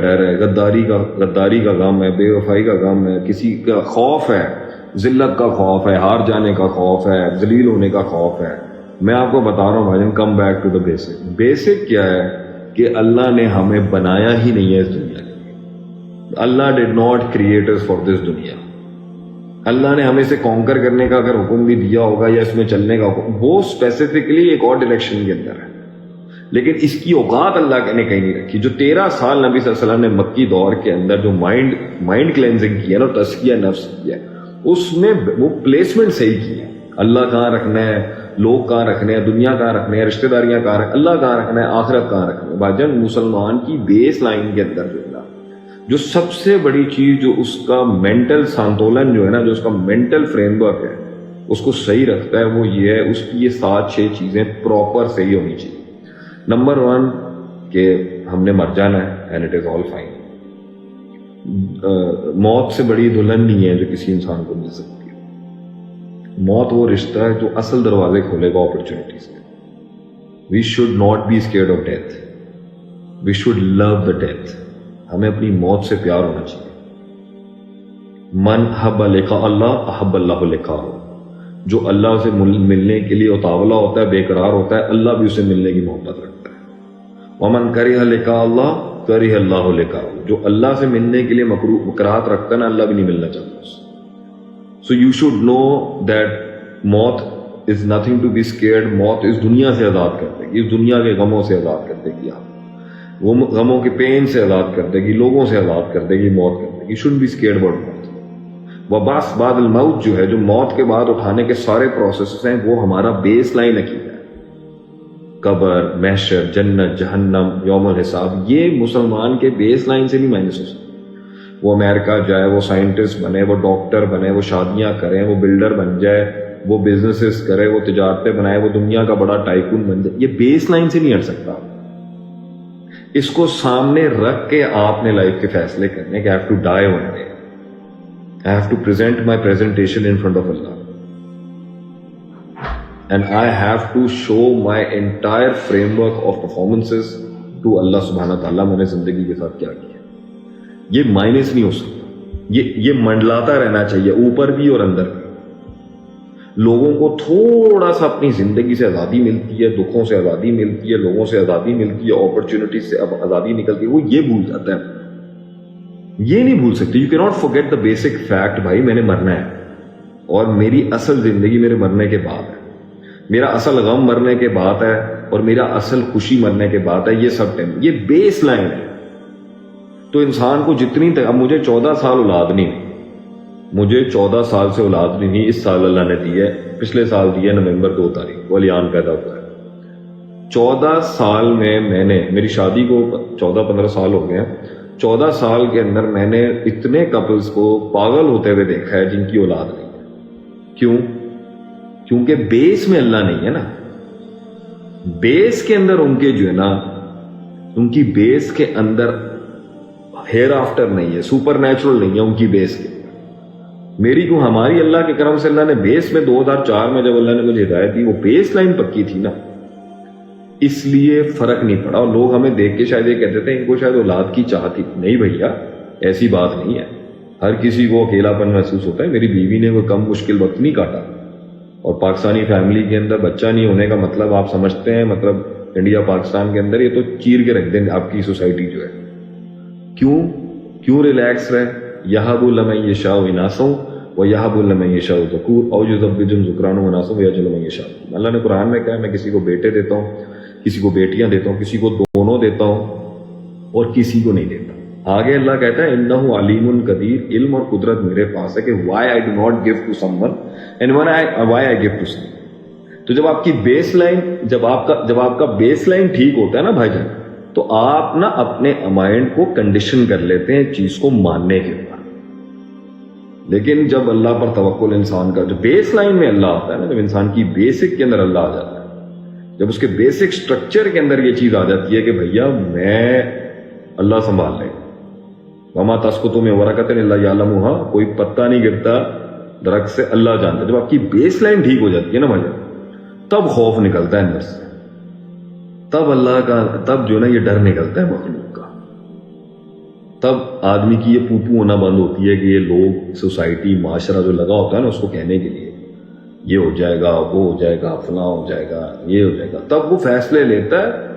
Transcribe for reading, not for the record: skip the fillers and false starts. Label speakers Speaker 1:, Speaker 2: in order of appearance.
Speaker 1: ڈر ہے, غداری کا غم ہے, بے وفائی کا غم ہے, کسی کا خوف ہے, ذلت کا خوف ہے, ہار جانے کا خوف ہے, ذلیل ہونے کا خوف ہے. میں آپ کو بتا رہا ہوں بھائی, come back to the basic. Basic کیا ہے کہ اللہ نے ہمیں بنایا ہی نہیں ہے اس دنیا کے لیے. Allah did not create us for this دنیا. اللہ نے ہمیں سے کانکر کرنے کا اگر حکم بھی دیا ہوگا یا اس میں چلنے کا حکم, وہ اسپیسیفکلی ایک اور ڈائریکشن کے اندر ہے, لیکن اس کی اوقات اللہ نے کہیں نہیں رکھی. جو 13 سال نبی صلی اللہ علیہ وسلم نے مکی دور کے اندر جو مائنڈ کلینزنگ کیا نا, تزکیہ نفس کیا, اس میں وہ پلیسمنٹ صحیح کی ہے. اللہ کہاں رکھنا ہے, لوگ کہاں رکھنے ہیں, دنیا کہاں رکھنے ہیں, رشتہ داریاں کہاں رکھنا ہے, اللہ کہاں رکھنا ہے, آخرت کہاں رکھنا ہے. بھاجن مسلمان کی بیس لائن کے اندر جو سب سے بڑی چیز, جو اس کا مینٹل سنتولن جو ہے نا, جو اس کا مینٹل فریم ورک ہے, اس کو صحیح رکھتا ہے, وہ یہ ہے اس کی یہ 7-6 چیزیں پراپر صحیح ہونی چاہیے. نمبر 1 کہ ہم نے مر جانا ہے, and it is all fine. موت سے بڑی دلہن نہیں ہے جو کسی انسان کو مل سکتی ہے. موت وہ رشتہ ہے جو اصل دروازے کھولے گا اپرچونیٹیز کے. We should not be scared of death, we should love the death. ہمیں اپنی موت سے پیار ہونا چاہیے. من حب لقاء اللہ احب اللہ لقاءہ. جو اللہ سے ملنے کے لیے اتاولا ہوتا ہے, بے قرار ہوتا ہے, اللہ بھی اسے ملنے کی محبت رکھتا ہے. ومن کرہ لقاء اللہ کرہ اللہ لقاءہ. جو اللہ سے ملنے کے لیے مکراہت رکھتا ہے نا, اللہ بھی نہیں ملنا چاہتا اس سے. So you should know that موت is nothing to be scared. موت اس دنیا سے آزاد کر دے گی, اس دنیا کے غموں سے آزاد کر دے گی, آپ وہ غموں کے پین سے آزاد کر دے گی, لوگوں سے آزاد کر دے گی, موت کر دے گی. شوڈنٹ بی اسکیئرڈ اباؤٹ موت. وباس بعد الموت جو ہے, جو موت کے بعد اٹھانے کے سارے پروسیسز ہیں, وہ ہمارا بیس لائن عقیدہ ہے. قبر, محشر, جنت, جہنم, یوم الحساب, یہ مسلمان کے بیس لائن سے نہیں مائنس ہو سکتا. وہ امریکہ جائے, وہ سائنٹسٹ بنے, وہ ڈاکٹر بنے, وہ شادیاں کریں, وہ بلڈر بن جائے, وہ بزنسز کرے, وہ تجارتیں بنائے, وہ دنیا کا بڑا ٹائکون بن جائے, یہ بیس لائن سے نہیں ہٹ سکتا. اس کو سامنے رکھ کے آپ نے لائف کے فیصلے کرنے کہ I have to die one day. I have to present my presentation in front of Allah. And I have to show my entire framework of performances to Allah subhanahu wa ta'ala. میں نے زندگی کے ساتھ کیا کیا. یہ minus نہیں ہو سکتا. یہ منڈلاتا رہنا چاہیے, اوپر بھی اور اندر بھی. لوگوں کو تھوڑا سا اپنی زندگی سے آزادی ملتی ہے, دکھوں سے آزادی ملتی ہے, لوگوں سے آزادی ملتی ہے, اپرچونٹیز سے آزادی نکلتی ہے, وہ یہ بھول جاتا ہے. یہ نہیں بھول سکتے. یو کی not forget the basic fact, بھائی میں نے مرنا ہے, اور میری اصل زندگی میرے مرنے کے بعد ہے, میرا اصل غم مرنے کے بعد ہے, اور میرا اصل خوشی مرنے کے بعد ہے. یہ سب ٹائم, یہ بیس لائن ہے. تو انسان کو جتنی اب مجھے 14 سال اولاد نہیں ہوئی, مجھے 14 سال سے اولاد نہیں ہوئی. اس سال اللہ نے دی ہے, پچھلے سال دی ہے نومبر 2 تاریخ کو علیان پیدا ہوا ہے. 14 سال میں نے, میری شادی کو 14-15 سال ہو گئے ہیں, 14 سال کے اندر میں نے اتنے کپلز کو پاگل ہوتے ہوئے دیکھا ہے جن کی اولاد نہیں ہے. کیوں؟ کیونکہ بیس میں اللہ نہیں ہے نا. بیس کے اندر ان کے جو ہے نا, ان کی بیس کے اندر ہیئر آفٹر نہیں ہے, سپر نیچرل نہیں ہے ان کی بیس کے. میری کیوں, ہماری اللہ کے کرم سے اللہ نے بیس میں 2004 میں جب اللہ نے مجھے ہدایت دی, وہ بیس لائن پکی تھی نا, اس لیے فرق نہیں پڑا. اور لوگ ہمیں دیکھ کے شاید یہ کہتے تھے ان کو شاید اولاد کی چاہت تھی. نہیں بھیا, ایسی بات نہیں ہے. ہر کسی کو اکیلا پن محسوس ہوتا ہے. میری بیوی نے کوئی کم مشکل وقت نہیں کاٹا, اور پاکستانی فیملی کے اندر بچہ نہیں ہونے کا مطلب آپ سمجھتے ہیں, مطلب انڈیا پاکستان کے اندر یہ تو چیر کے رکھ دیں آپ کی سوسائٹی جو ہے. کیوں ریلیکس رہے. یہب لمن یشاء اناسا ویہب لمن یشاء ذکور او یزوجہم ذکرانا واناسا ویجعل من یشاء. اللہ نے قرآن میں کہا ہے میں کسی کو بیٹے دیتا ہوں, کسی کو بیٹیاں دیتا ہوں, کسی کو دونوں دیتا ہوں, اور کسی کو نہیں دیتا. آگے اللہ کہتا ہے انہ علیم قدیر, علم اور قدرت میرے پاس ہے کہ why I do not give to someone and why I give to some. تو جب آپ کی بیس لائن, جب آپ کا بیس لائن ٹھیک ہوتا ہے نا بھائی جان, تو آپ نا اپنے مائنڈ کو کنڈیشن کر لیتے ہیں چیز کو ماننے کے بعد. لیکن جب اللہ پر توکل انسان کا, جو بیس لائن میں اللہ آتا ہے نا, جب انسان کی بیسک کے اندر اللہ آ جاتا ہے, جب اس کے بیسک سٹرکچر کے اندر یہ چیز آ جاتی ہے کہ بھیا میں, اللہ سنبھال لے. وما تسقط من ورقۃ الا یعلمها, کوئی پتا نہیں گرتا درخت سے, اللہ جانتا ہے. جب آپ کی بیس لائن ٹھیک ہو جاتی ہے نا بھائی, تب خوف نکلتا ہے اندر سے, تب اللہ کا, تب جو نا یہ ڈر نکلتا ہے مخلوق کا. تب آدمی کی یہ پوپو ہونا بند ہوتی ہے کہ یہ لوگ، سوسائٹی، معاشرہ جو لگا ہوتا ہے نا اس کو کہنے کے لیے یہ ہو جائے گا، وہ ہو جائے گا، فلاں ہو جائے گا، یہ ہو جائے گا، تب وہ فیصلے لیتا ہے